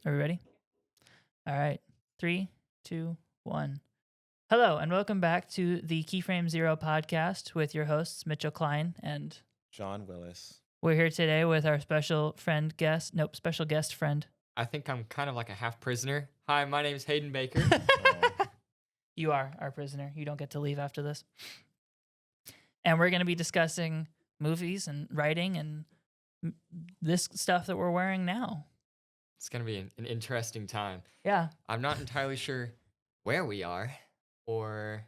Are we ready? All right. 3, 2, 1. Hello, and welcome back to the Keyframe Zero podcast with your hosts, Mitchell Klein, and John Willis. we're here today with our special guest friend. I think I'm kind of like a half prisoner. Hi, my name is Hayden Baker. You are our prisoner. You don't get to leave after this. And we're going to be discussing movies and writing and this stuff that we're wearing now. It's going to be an interesting time. Yeah. I'm not entirely sure where we are or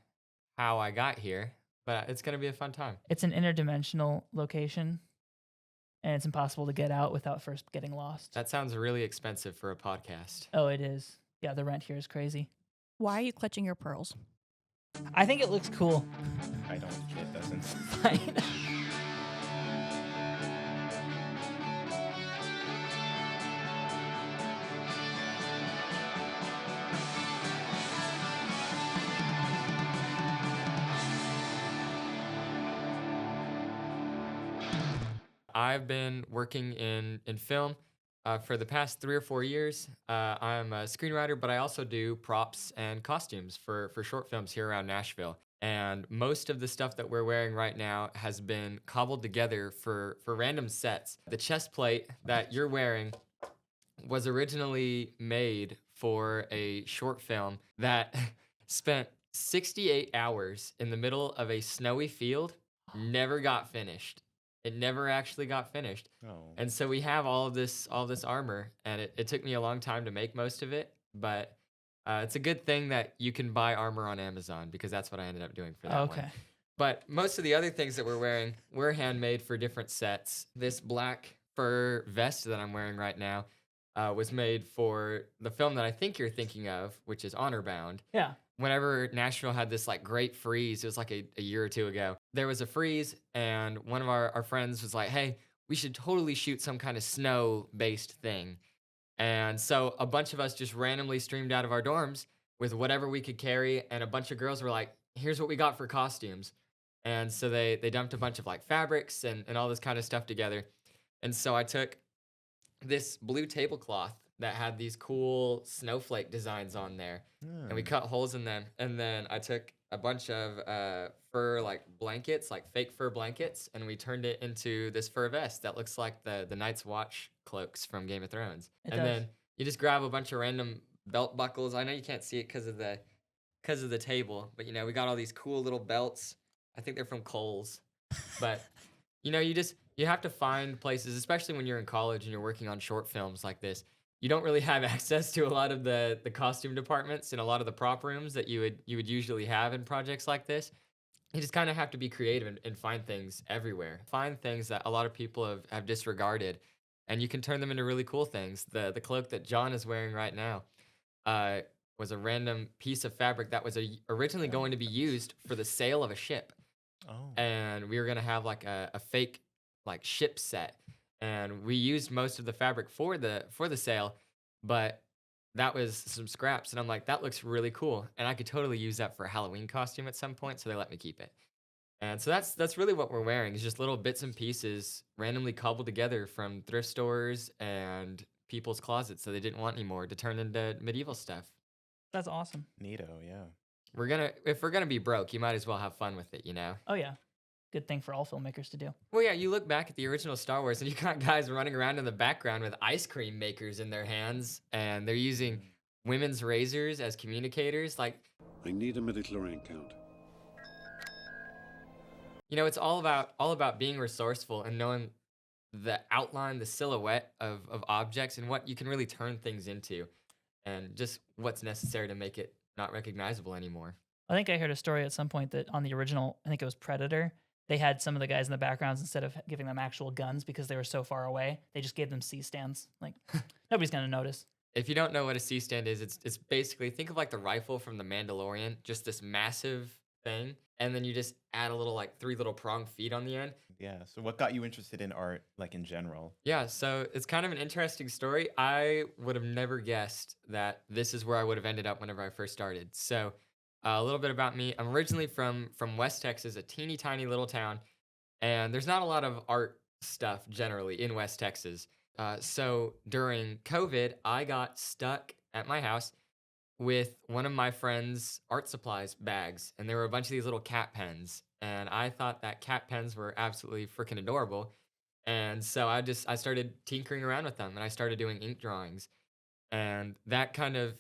how I got here, but it's going to be a fun time. It's an interdimensional location, and it's impossible to get out without first getting lost. That sounds really expensive for a podcast. Oh, it is. Yeah, the rent here is crazy. Why are you clutching your pearls? I think it looks cool. I don't. It doesn't. Fine. I've been working in film for the past 3 or 4 years. I'm a screenwriter, but I also do props and costumes for short films here around Nashville. And most of the stuff that we're wearing right now has been cobbled together for random sets. The chest plate that you're wearing was originally made for a short film that spent 68 hours in the middle of a snowy field, never got finished. It never actually got finished. Oh. And so we have all this armor, and it took me a long time to make most of it, but it's a good thing that you can buy armor on Amazon because that's what I ended up doing for that Okay. one. But most of the other things that we're wearing were handmade for different sets. This black fur vest that I'm wearing right now was made for the film that I think you're thinking of, which is Honor Bound. Yeah. Whenever Nashville had this like great freeze, it was like a year or two ago, there was a freeze and one of our friends was like, hey, we should totally shoot some kind of snow based thing. And so a bunch of us just randomly streamed out of our dorms with whatever we could carry. And a bunch of girls were like, here's what we got for costumes. And so they dumped a bunch of like fabrics and all this kind of stuff together. And so I took this blue tablecloth that had these cool snowflake designs on there. And we cut holes in them. And then I took a bunch of fur like blankets, like fake fur blankets, and we turned it into this fur vest that looks like the Night's Watch cloaks from Game of Thrones. It and does. then you just grab a bunch of random belt buckles. I know you can't see it because of the table, but we got all these cool little belts. I think they're from Kohl's. But you have to find places, especially when you're in college and you're working on short films like this. You don't really have access to a lot of the costume departments and a lot of the prop rooms that you would usually have in projects like this. You just kind of have to be creative and find things everywhere. Find things that a lot of people have disregarded, and you can turn them into really cool things. The cloak that John is wearing right now was a random piece of fabric that was originally going to be used for the sail of a ship. Oh. And we were going to have like a fake like ship set. And we used most of the fabric for the sail, but that was some scraps. And I'm like, that looks really cool. And I could totally use that for a Halloween costume at some point. So they let me keep it. And so that's really what we're wearing is just little bits and pieces randomly cobbled together from thrift stores and people's closets that they didn't want anymore to turn into medieval stuff. That's awesome. Neato, yeah. If we're gonna be broke, you might as well have fun with it, Oh, yeah. Good thing for all filmmakers to do. Well, yeah, you look back at the original Star Wars and you got guys running around in the background with ice cream makers in their hands, and they're using women's razors as communicators. Like, I need a midichlorian count. it's all about being resourceful and knowing the outline, the silhouette of objects and what you can really turn things into, and just what's necessary to make it not recognizable anymore. I think I heard a story at some point that on the original, I think it was Predator, they had some of the guys in the backgrounds, instead of giving them actual guns because they were so far away, they just gave them C-stands. Like, nobody's going to notice. If you don't know what a C-stand is, it's basically, think of like the rifle from The Mandalorian, just this massive thing, and then you just add a little like 3 little prong feet on the end. Yeah. So what got you interested in art, like in general? Yeah, so it's kind of an interesting story. I would have never guessed that this is where I would have ended up whenever I first started. So a little bit about me. I'm originally from West Texas, a teeny tiny little town, and there's not a lot of art stuff generally in West Texas. So during COVID, I got stuck at my house with one of my friend's art supplies bags, and there were a bunch of these little cat pens, and I thought that cat pens were absolutely freaking adorable. And so I started tinkering around with them, and I started doing ink drawings, and that kind of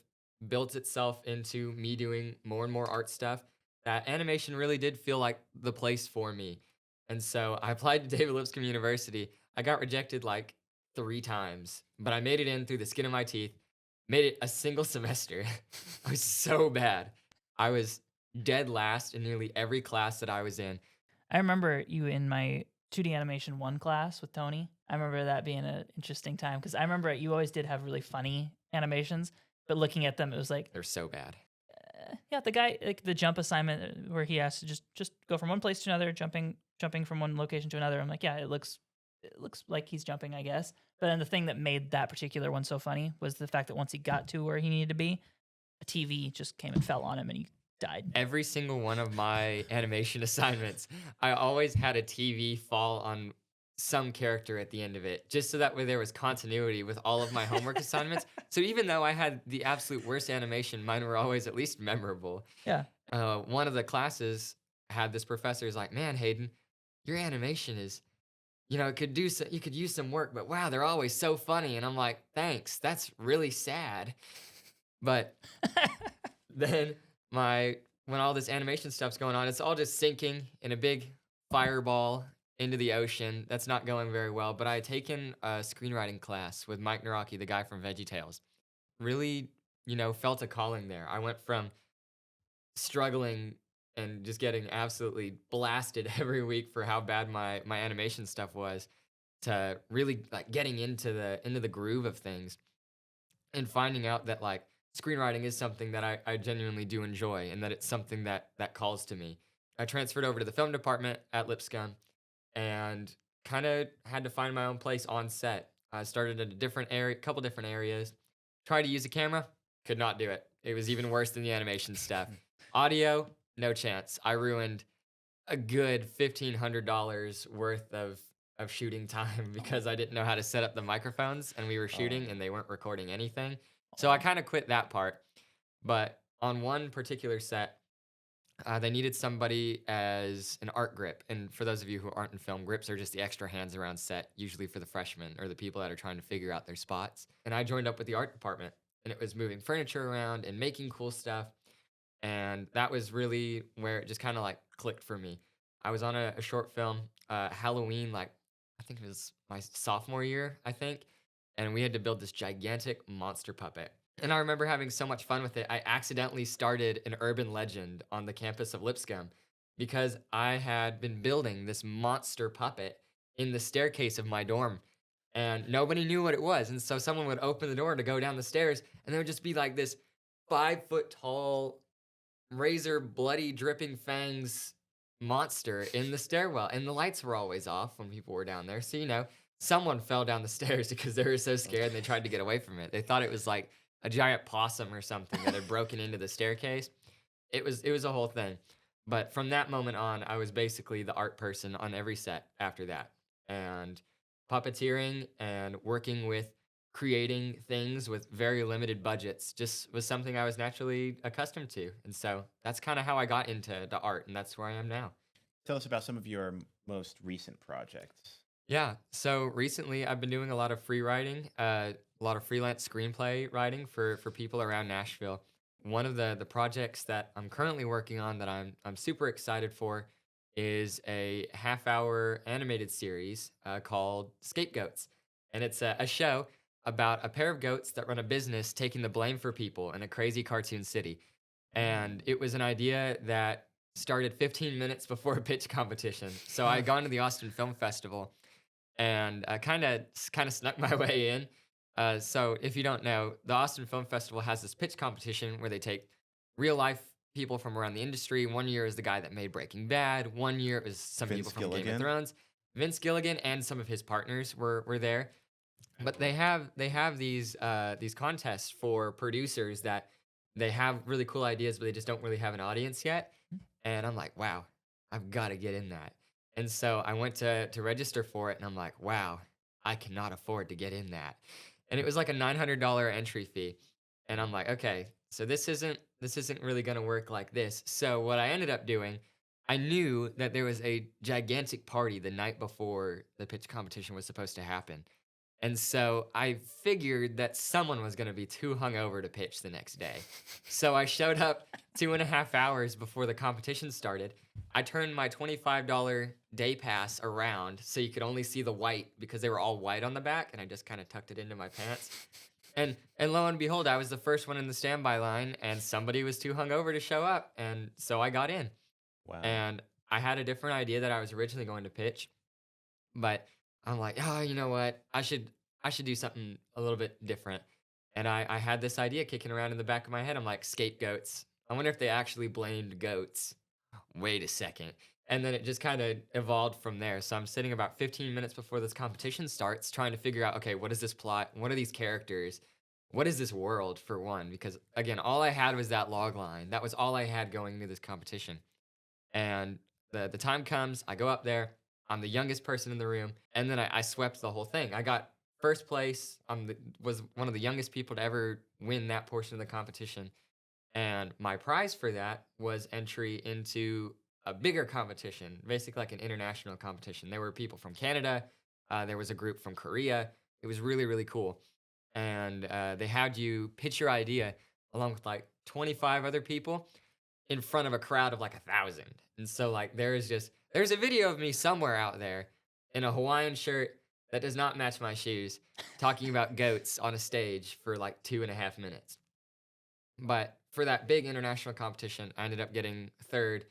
built itself into me doing more and more art stuff. That animation really did feel like the place for me. And so I applied to David Lipscomb University. I got rejected like 3 times, but I made it in through the skin of my teeth, made it a single semester. I was so bad. I was dead last in nearly every class that I was in. I remember you in my 2D animation 1 class with Tony. I remember that being an interesting time because I remember you always did have really funny animations, but looking at them, it was like, They're so bad. yeah, the guy, like the jump assignment where he has to just go from one place to another, jumping from one location to another. I'm like, yeah, it looks like he's jumping, I guess. But then the thing that made that particular one so funny was the fact that once he got to where he needed to be, a TV just came and fell on him and he died. Every single one of my animation assignments, I always had a TV fall on some character at the end of it, just so that way there was continuity with all of my homework assignments. So even though I had the absolute worst animation, mine were always at least memorable. Yeah. One of the classes had this professor who's like, "Man, Hayden, your animation is, it could you could use some work, but wow, they're always so funny." And I'm like, "Thanks, that's really sad." But then when all this animation stuff's going on, it's all just sinking in a big fireball into the ocean. That's not going very well. But I had taken a screenwriting class with Mike Naraki, the guy from VeggieTales. Really, felt a calling there. I went from struggling and just getting absolutely blasted every week for how bad my animation stuff was to really like getting into the groove of things and finding out that like screenwriting is something that I genuinely do enjoy and that it's something that calls to me. I transferred over to the film department at Lipscomb and kind of had to find my own place on set. I started at a couple different areas. Tried to use a camera, could not do it. It was even worse than the animation stuff. Audio, no chance. I ruined a good $1,500 worth of shooting time because I didn't know how to set up the microphones and we were shooting and they weren't recording anything. So I kind of quit that part. But on one particular set, they needed somebody as an art grip. And for those of you who aren't in film, grips are just the extra hands around set, usually for the freshmen or the people that are trying to figure out their spots. And I joined up with the art department and it was moving furniture around and making cool stuff. And that was really where it just kind of like clicked for me. I was on a short film, Halloween, like I think it was my sophomore year, I think. And we had to build this gigantic monster puppet. And I remember having so much fun with it. I accidentally started an urban legend on the campus of Lipscomb because I had been building this monster puppet in the staircase of my dorm. And nobody knew what it was. And so someone would open the door to go down the stairs, and there would just be like this 5-foot tall, razor bloody dripping fangs monster in the stairwell. And the lights were always off when people were down there. So, someone fell down the stairs because they were so scared and they tried to get away from it. They thought it was like a giant possum or something that had broken into the staircase. It was a whole thing. But from that moment on, I was basically the art person on every set after that. And puppeteering and working with creating things with very limited budgets just was something I was naturally accustomed to. And so that's kind of how I got into the art, and that's where I am now. Tell us about some of your most recent projects. Yeah, so recently I've been doing a lot of free writing, a lot of freelance screenplay writing for people around Nashville. One of the projects that I'm currently working on that I'm super excited for is a half-hour animated series called Scapegoats. And it's a show about a pair of goats that run a business taking the blame for people in a crazy cartoon city. And it was an idea that started 15 minutes before a pitch competition. So I had gone to the Austin Film Festival and kind of snuck my way in. So if you don't know, the Austin Film Festival has this pitch competition where they take real life people from around the industry. One year is the guy that made Breaking Bad. One year it was some Vince people from Game Gilligan. of Thrones. Vince Gilligan and some of his partners were there. But they have these contests for producers that they have really cool ideas, but they just don't really have an audience yet. And I'm like, wow, I've got to get in that. And so I went to register for it, and I'm like, wow, I cannot afford to get in that. And it was like a $900 entry fee. And I'm like, okay, so this isn't really going to work like this. So what I ended up doing, I knew that there was a gigantic party the night before the pitch competition was supposed to happen. And so I figured that someone was going to be too hungover to pitch the next day. So I showed up 2.5 hours before the competition started. I turned my $25 day pass around so you could only see the white because they were all white on the back, and I just kind of tucked it into my pants. And lo and behold, I was the first one in the standby line, and somebody was too hungover to show up, and so I got in. Wow. And I had a different idea that I was originally going to pitch, but I'm like, oh, you know what? I should do something a little bit different. And I had this idea kicking around in the back of my head. I'm like, scapegoats. I wonder if they actually blamed goats. Wait a second. And then it just kind of evolved from there. So I'm sitting about 15 minutes before this competition starts trying to figure out, okay, what is this plot? What are these characters? What is this world, for one? Because, again, all I had was that log line. That was all I had going into this competition. And the time comes, I go up there. I'm the youngest person in the room, and then I swept the whole thing. I got first place. Was one of the youngest people to ever win that portion of the competition, and my prize for that was entry into a bigger competition, basically like an international competition. There were people from Canada, there was a group from Korea. It was really, really cool, and they had you pitch your idea along with like 25 other people in front of a crowd of like 1,000. And so like there's a video of me somewhere out there in a Hawaiian shirt that does not match my shoes talking about goats on a stage for like 2.5 minutes. But for that big international competition, I ended up getting third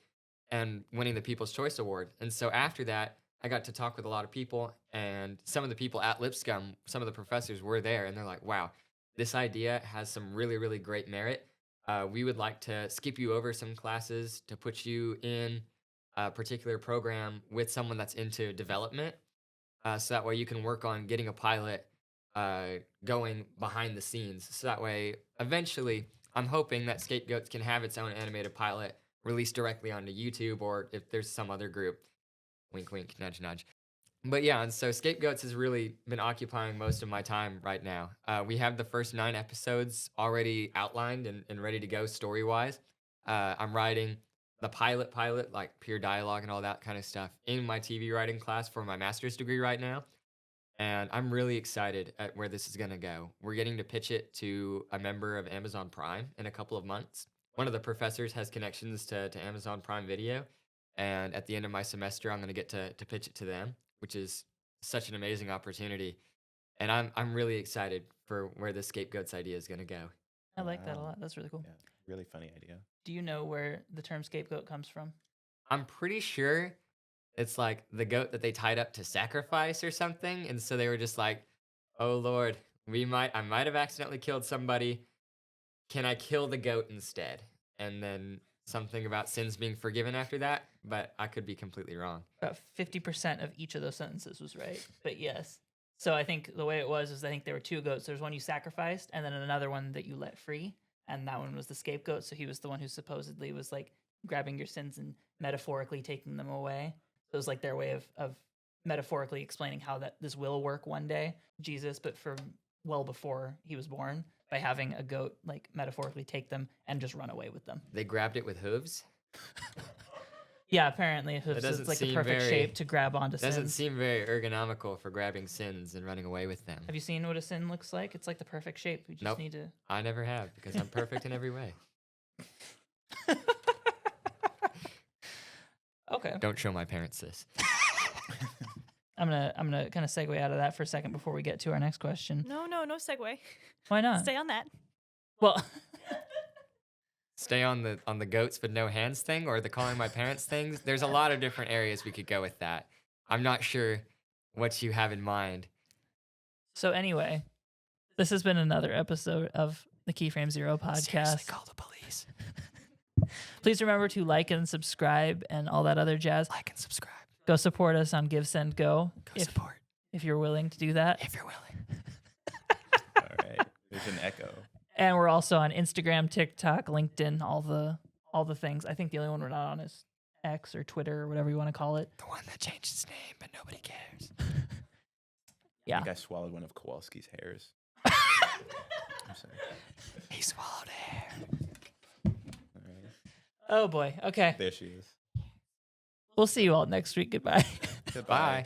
and winning the People's Choice Award. And so after that, I got to talk with a lot of people, and some of the people at Lipscomb, some of the professors were there, and they're like, wow, this idea has some really, really great merit. We would like to skip you over some classes to put you in a particular program with someone that's into development. So that way you can work on getting a pilot going behind the scenes. So that way, eventually, I'm hoping that Scapegoats can have its own animated pilot released directly onto YouTube, or if there's some other group. Wink, wink, nudge, nudge. But yeah, and so Scapegoats has really been occupying most of my time right now. We have the first 9 episodes already outlined and ready to go story-wise. I'm writing the pilot, like pure dialogue and all that kind of stuff, in my TV writing class for my master's degree right now. And I'm really excited at where this is going to go. We're getting to pitch it to a member of Amazon Prime in a couple of months. One of the professors has connections to Amazon Prime Video. And at the end of my semester, I'm going to get to pitch it to them, which is such an amazing opportunity. And I'm really excited for where the Scapegoats idea is going to go. I like that a Wow. lot. That's really cool. Yeah, really funny idea. Do you know where the term scapegoat comes from? I'm pretty sure it's like the goat that they tied up to sacrifice or something. And so they were just like, oh Lord, I might have accidentally killed somebody. Can I kill the goat instead? And then something about sins being forgiven after that, but I could be completely wrong. About 50% of each of those sentences was right, but yes. So I think the way it was is I think there were 2 goats. There's one you sacrificed, and then another one that you let free, and that one was the scapegoat. So he was the one who supposedly was like grabbing your sins and metaphorically taking them away. So it was like their way of metaphorically explaining how that this will work one day, Jesus, but for well before he was born, by having a goat like metaphorically take them and just run away with them. They grabbed it with hooves. Yeah, apparently it's doesn't like the seem perfect very- shape to grab onto Doesn't sins. seem very ergonomical for grabbing sins and running away with them. Have you seen what a sin looks like? It's like the perfect shape. We just Nope. need to. I never have, because I'm perfect in every way. Okay. Don't show my parents this. I'm gonna kind of segue out of that for a second before we get to our next question. No segue. Why not? Stay on that. Well, Stay on the goats but no hands thing, or the calling my parents things. There's a lot of different areas we could go with that. I'm not sure what you have in mind. so anyway, this has been another episode of the Keyframe Zero podcast. Seriously, call the police. Please remember to like and subscribe and all that other jazz. Like and subscribe. Go support us on Give Send Go Support if you're willing to do that. if you're willing. All right. There's an echo. And we're also on Instagram, TikTok, LinkedIn, all the things. I think the only one we're not on is X or Twitter or whatever you want to call it. The one that changed its name, but nobody cares. Yeah. think I swallowed one of Kowalski's hairs. I'm sorry. He swallowed hair. All right. Oh boy. Okay. There she is. We'll see you all next week. Goodbye. Goodbye. Bye.